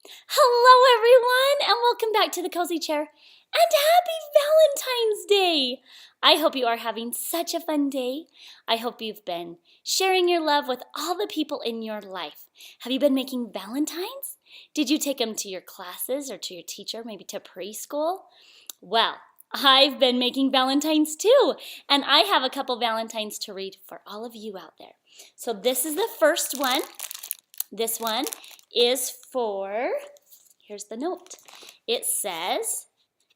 Hello, everyone, and welcome back to the Cozy Chair. And happy Valentine's Day! I hope you are having such a fun day. I hope you've been sharing your love with all the people in your life. Have you been making Valentines? Did you take them to your classes or to your teacher, maybe to preschool? Well, I've been making Valentines too, and I have a couple Valentines to read for all of you out there. So this is the first one. This one is for, here's the note. It says,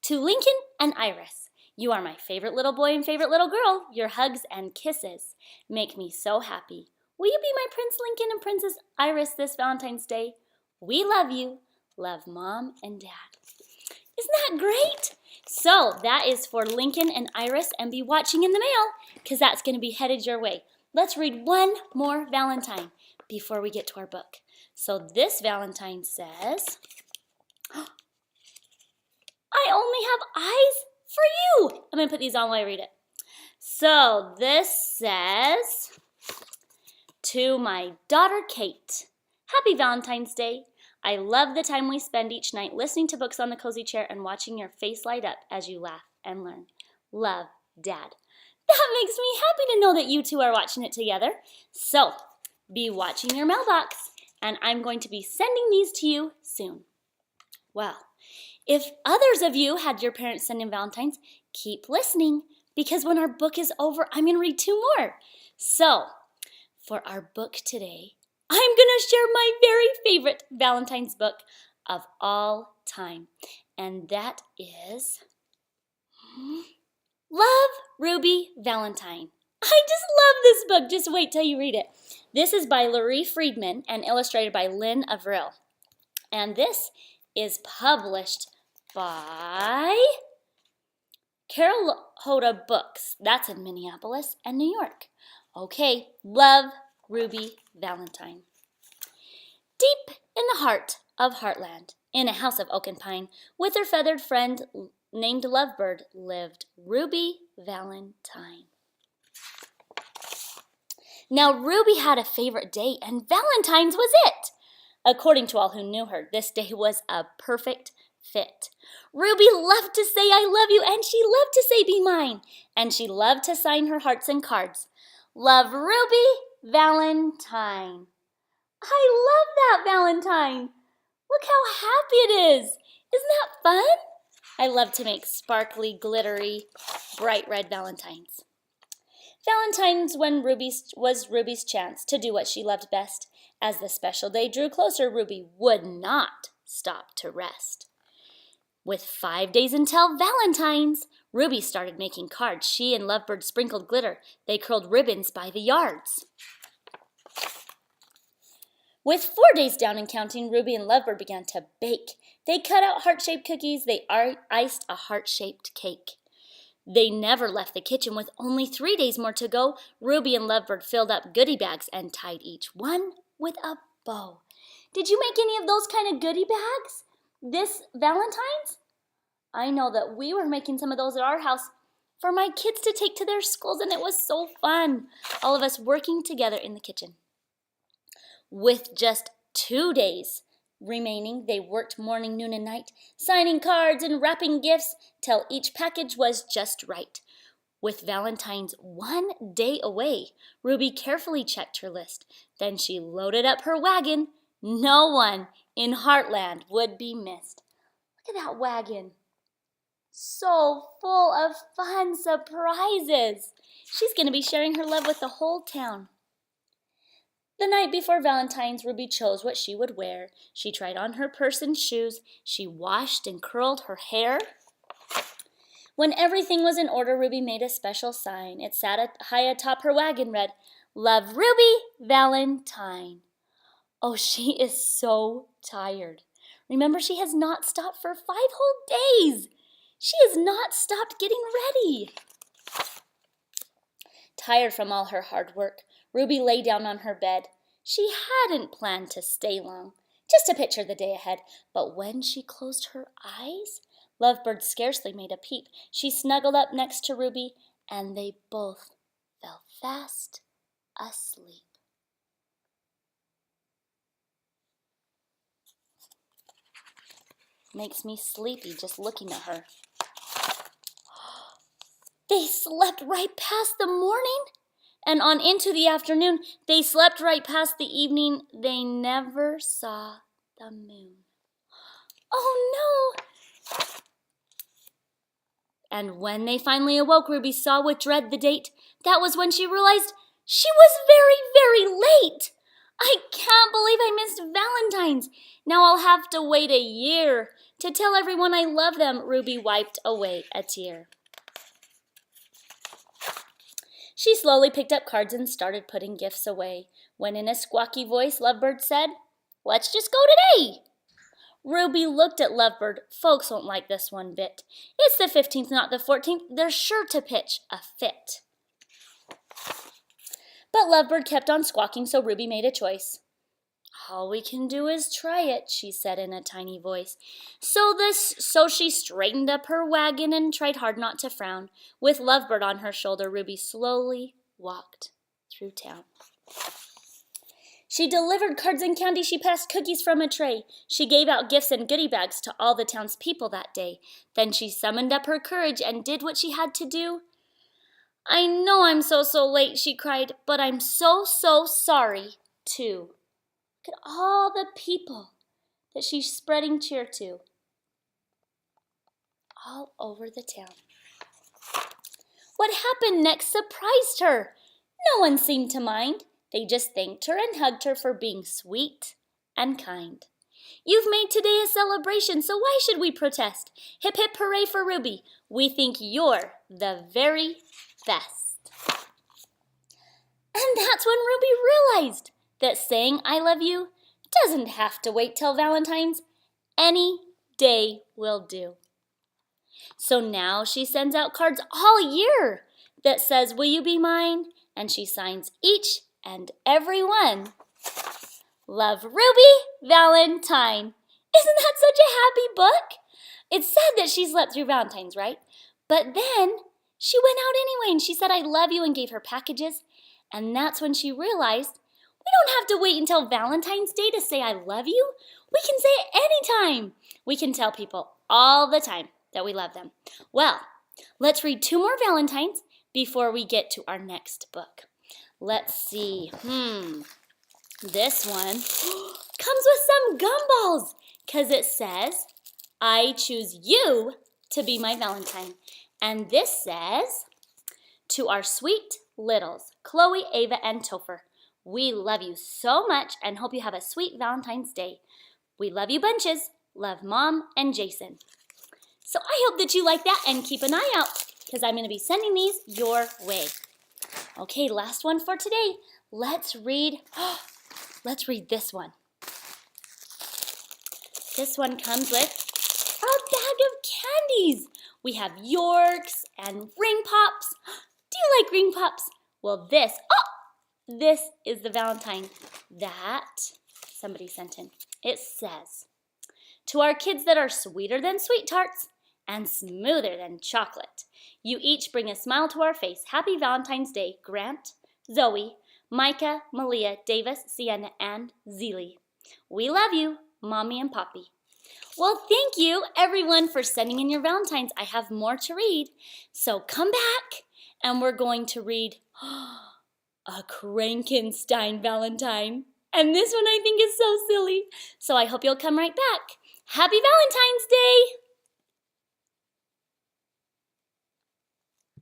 to Lincoln and Iris, you are my favorite little boy and favorite little girl. Your hugs and kisses make me so happy. Will you be my Prince Lincoln and Princess Iris this Valentine's Day? We love you. Love, Mom and Dad. Isn't that great? So that is for Lincoln and Iris, and be watching in the mail because that's going to be headed your way. Let's read one more Valentine before we get to our book. So this Valentine says, I only have eyes for you. I'm going to put these on while I read it. So this says, to my daughter Kate, happy Valentine's Day. I love the time we spend each night listening to books on the cozy chair and watching your face light up as you laugh and learn. Love, Dad. That makes me happy to know that you two are watching it together. So, be watching your mailbox, and I'm going to be sending these to you soon. Well, if others of you had your parents send in Valentines, keep listening, because when our book is over, I'm going to read two more. So, for our book today, I'm going to share my very favorite Valentine's book of all time, and that is Love, Ruby Valentine. I just love this book. Just wait till you read it. This is by Laurie Friedman and illustrated by Laurie Avril. And this is published by Carol Hoda Books. That's in Minneapolis and New York. Okay, Love, Ruby Valentine. Deep in the heart of Heartland, in a house of oak and pine, with her feathered friend named Lovebird, lived Ruby Valentine. Now, Ruby had a favorite day, and Valentine's was it. According to all who knew her, this day was a perfect fit. Ruby loved to say, I love you, and she loved to say, be mine. And she loved to sign her hearts and cards. Love, Ruby Valentine. I love that Valentine. Look how happy it is. Isn't that fun? I love to make sparkly, glittery, bright red Valentines. Valentine's was Ruby's chance to do what she loved best. As the special day drew closer, Ruby would not stop to rest. With 5 days until Valentine's, Ruby started making cards. She and Lovebird sprinkled glitter. They curled ribbons by the yards. With 4 days down and counting, Ruby and Lovebird began to bake. They cut out heart-shaped cookies. They iced a heart-shaped cake. They never left the kitchen. With only 3 days more to go, Ruby and Lovebird filled up goodie bags and tied each one with a bow. Did you make any of those kind of goodie bags this Valentine's? I know that we were making some of those at our house for my kids to take to their schools, and it was so fun. All of us working together in the kitchen. With just 2 days remaining, they worked morning, noon, and night, signing cards and wrapping gifts till each package was just right. With Valentine's 1 day away, Ruby carefully checked her list. Then she loaded up her wagon. No one in Heartland would be missed. Look at that wagon. So full of fun surprises. She's going to be sharing her love with the whole town. The night before Valentine's, Ruby chose what she would wear. She tried on her purse and shoes. She washed and curled her hair. When everything was in order, Ruby made a special sign. It sat high atop her wagon, read, Love, Ruby Valentine. Oh, she is so tired. Remember, she has not stopped for 5 whole days. She has not stopped getting ready. Tired from all her hard work, Ruby lay down on her bed. She hadn't planned to stay long, just to picture the day ahead. But when she closed her eyes, Lovebird scarcely made a peep. She snuggled up next to Ruby, and they both fell fast asleep. Makes me sleepy just looking at her. They slept right past the morning, and on into the afternoon. They slept right past the evening. They never saw the moon. Oh, no! And when they finally awoke, Ruby saw with dread the date. That was when she realized she was very, very late. I can't believe I missed Valentine's. Now I'll have to wait a year to tell everyone I love them. Ruby wiped away a tear. She slowly picked up cards and started putting gifts away, when in a squawky voice, Lovebird said, "Let's just go today." Ruby looked at Lovebird. Folks won't like this one bit. It's the 15th, not the 14th. They're sure to pitch a fit. But Lovebird kept on squawking, so Ruby made a choice. "All we can do is try it," she said in a tiny voice. So she straightened up her wagon and tried hard not to frown. With Lovebird on her shoulder, Ruby slowly walked through town. She delivered cards and candy. She passed cookies from a tray. She gave out gifts and goodie bags to all the townspeople that day. Then she summoned up her courage and did what she had to do. "I know I'm so late," she cried, "but I'm so sorry, too." Look at all the people that she's spreading cheer to all over the town. What happened next surprised her. No one seemed to mind. They just thanked her and hugged her for being sweet and kind. "You've made today a celebration, so why should we protest? Hip, hip, hooray for Ruby. We think you're the very best." And that's when Ruby realized that saying "I love you" doesn't have to wait till Valentine's. Any day will do. So now she sends out cards all year that says, "Will you be mine?" And she signs each and every one. Love, Ruby Valentine. Isn't that such a happy book? It's sad that she slept through Valentine's, right? But then she went out anyway and she said "I love you" and gave her packages. And that's when she realized we don't have to wait until Valentine's Day to say "I love you." We can say it anytime. We can tell people all the time that we love them. Well, let's read 2 more Valentines before we get to our next book. Let's see. This one comes with some gumballs because it says, "I choose you to be my Valentine." And this says, "To our sweet littles, Chloe, Ava, and Topher, we love you so much and hope you have a sweet Valentine's Day. We love you bunches. Love, Mom and Jason." So I hope that you like that and keep an eye out because I'm going to be sending these your way. Okay, last one for today. Let's read this one. This one comes with a bag of candies. We have Yorks and Ring Pops. Do you like Ring Pops? Well, this is the Valentine that somebody sent in. It says, "To our kids that are sweeter than sweet tarts and smoother than chocolate, you each bring a smile to our face. Happy Valentine's Day, Grant, Zoe, Micah, Malia, Davis, Sienna, and Zeely. We love you, Mommy and Poppy." Well, thank you, everyone, for sending in your Valentines. I have more to read, so come back, and we're going to read a Frankenstein Valentine. And this one I think is so silly, so I hope you'll come right back. Happy Valentine's Day!